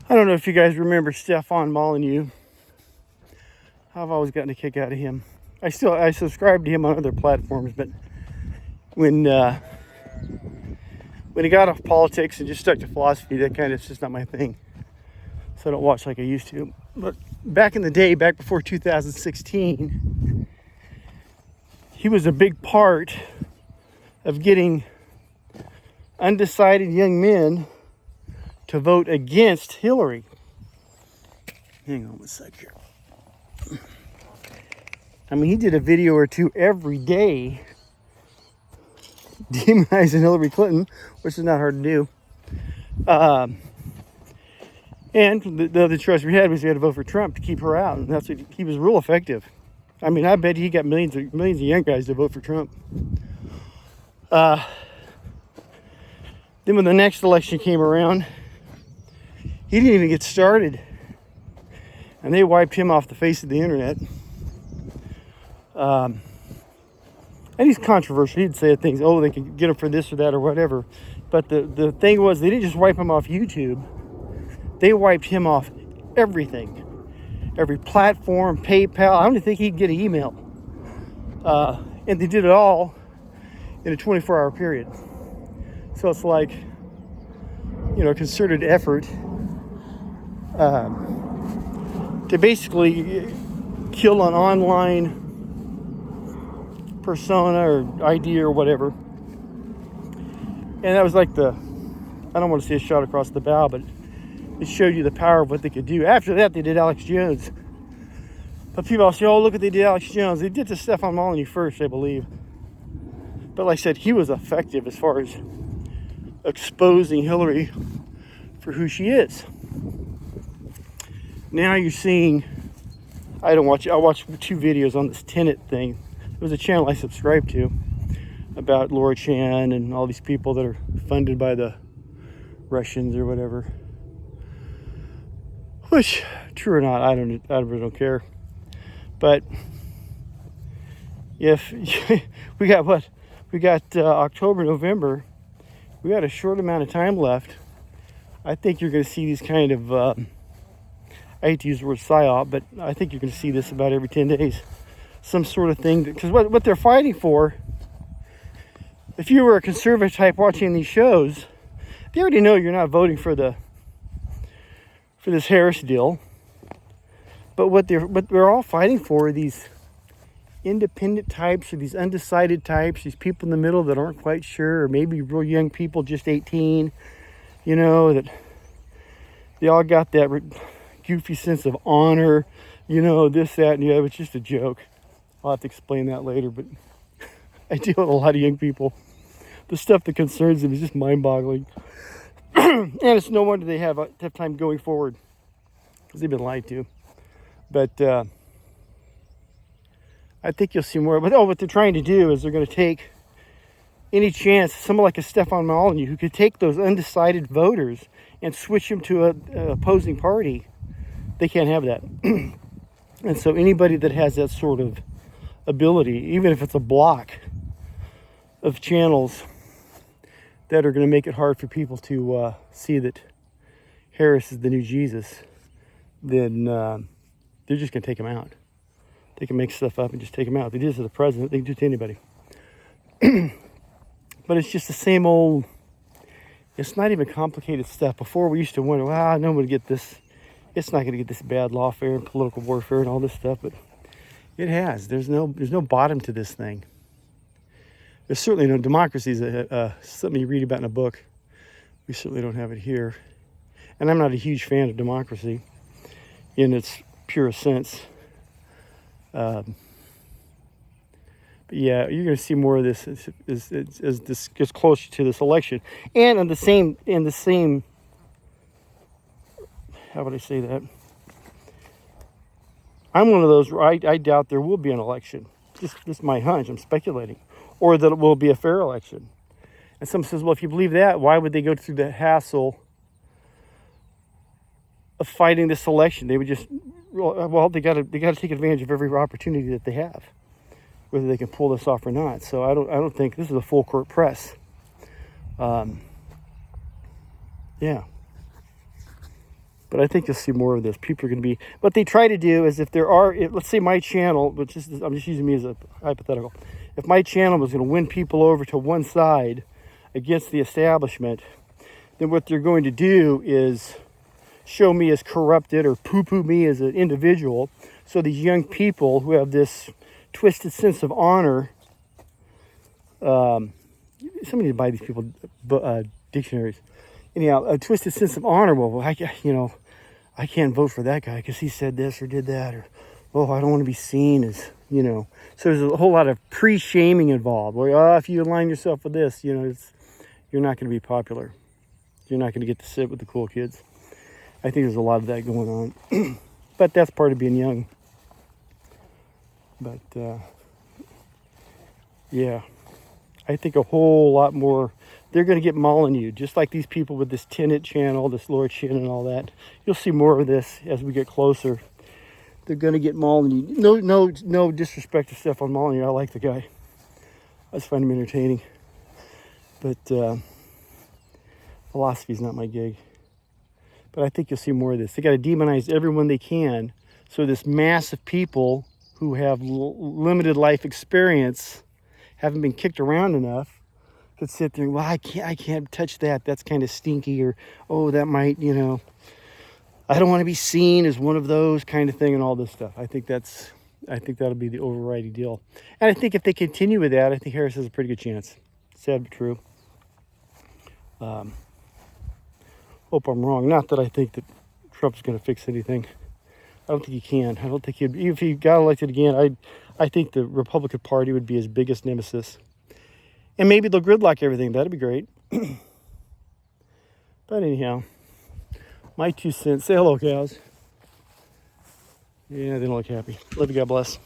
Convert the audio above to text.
I don't know if you guys remember Stefan Molyneux. I've always gotten a kick out of him. I subscribe to him on other platforms, but when he got off politics and just stuck to philosophy, that kind of is just not my thing. So I don't watch like I used to. But back in the day, back before 2016, he was a big part of getting undecided young men to vote against Hillary. Hang on one sec here. I mean, he did a video or two every day demonizing Hillary Clinton, which is not hard to do. And the other choice we had was we had to vote for Trump to keep her out, and that's what he was real effective. I mean, I bet he got millions of young guys to vote for Trump. Then when the next election came around, he didn't even get started, and they wiped him off the face of the internet. And he's controversial. He'd say things, oh, they could get him for this or that or whatever. But the thing was, they didn't just wipe him off YouTube. They wiped him off everything. Every platform, PayPal. I don't even think he'd get an email. And they did it all in a 24-hour period. So it's like, a concerted effort to basically kill an online persona or idea or whatever. And that was like I don't want to say a shot across the bow, but it showed you the power of what they could do. After that, they did Alex Jones. But people all say, oh, look what they did Alex Jones. They did to Stefan Molyneux first, I believe. But like I said, he was effective as far as exposing Hillary for who she is. Now you're seeing, I watched 2 videos on this Tenet thing. It was a channel I subscribed to about Laura Chan and all these people that are funded by the Russians or whatever. Which, true or not, I really don't care. But if we got October, November, we got a short amount of time left. I think you're going to see these kind of, I hate to use the word psyop, but I think you're going to see this about every 10 days. Some sort of thing, because what they're fighting for, if you were a conservative type watching these shows, they already know you're not voting for this Harris deal. But what they're all fighting for are these independent types or these undecided types, these people in the middle that aren't quite sure, or maybe real young people, just 18, that they all got that goofy sense of honor, this, that, and the other. It's just a joke. I'll have to explain that later, but I deal with a lot of young people. The stuff that concerns them is just mind-boggling. And it's no wonder they have a tough time going forward, because they've been lied to. But I think you'll see more. But what they're trying to do is they're going to take any chance, someone like a Stefan Molyneux, who could take those undecided voters and switch them to an opposing party. They can't have that. And so anybody that has that sort of ability, even if it's a block of channels that are going to make it hard for people to see that Harris is the new Jesus, then they're just going to take him out. They can make stuff up and just take him out. They did it to the president. They can do it to anybody. But it's just the same old, it's not even complicated stuff. Before we used to wonder, no one would get this. It's not going to get this bad lawfare and political warfare and all this stuff, but it has. There's no bottom to this thing. There's certainly no democracy. Is something you read about in a book. We certainly don't have it here. And I'm not a huge fan of democracy in its purest sense. But yeah, you're going to see more of this as this gets closer to this election. And in the same, how would I say that? I'm one of those where I doubt there will be an election. Just my hunch. I'm speculating. Or that it will be a fair election. And someone says, well, if you believe that, why would they go through the hassle of fighting this election? They would just, they got to take advantage of every opportunity that they have, whether they can pull this off or not. So I don't think this is a full court press. Yeah. But I think you'll see more of this. People are going to be, what they try to do is if there are, let's say my channel, which is, I'm just using me as a hypothetical. If my channel was going to win people over to one side against the establishment, then what they're going to do is show me as corrupted or poo-poo me as an individual. So these young people who have this twisted sense of honor, somebody need to buy these people dictionaries. Anyhow, a twisted sense of honor. Well, I can't vote for that guy because he said this or did that, or I don't want to be seen as, So there's a whole lot of pre-shaming involved. Where if you align yourself with this, you're not going to be popular. You're not going to get to sit with the cool kids. I think there's a lot of that going on, but that's part of being young. But yeah, I think a whole lot more. They're going to get Molyneux, just like these people with this tinted channel, this lower chin and all that. You'll see more of this as we get closer. They're going to get Molyneux. No disrespect to Stefan Molyneux. I like the guy. I just find him entertaining. But philosophy is not my gig. But I think you'll see more of this. They got to demonize everyone they can. So this mass of people who have limited life experience, haven't been kicked around enough, could sit there and, I can't touch that. That's kind of stinky, or, that might, I don't want to be seen as one of those kind of thing and all this stuff. I think that'll be the overriding deal. And I think if they continue with that, I think Harris has a pretty good chance. Sad but true. Hope I'm wrong. Not that I think that Trump's going to fix anything. I don't think he can. I don't think if he got elected again, I think the Republican Party would be his biggest nemesis. And maybe they'll gridlock everything. That'd be great. But anyhow, my 2 cents. Say hello, cows. Yeah, they don't look happy. Love you. God bless.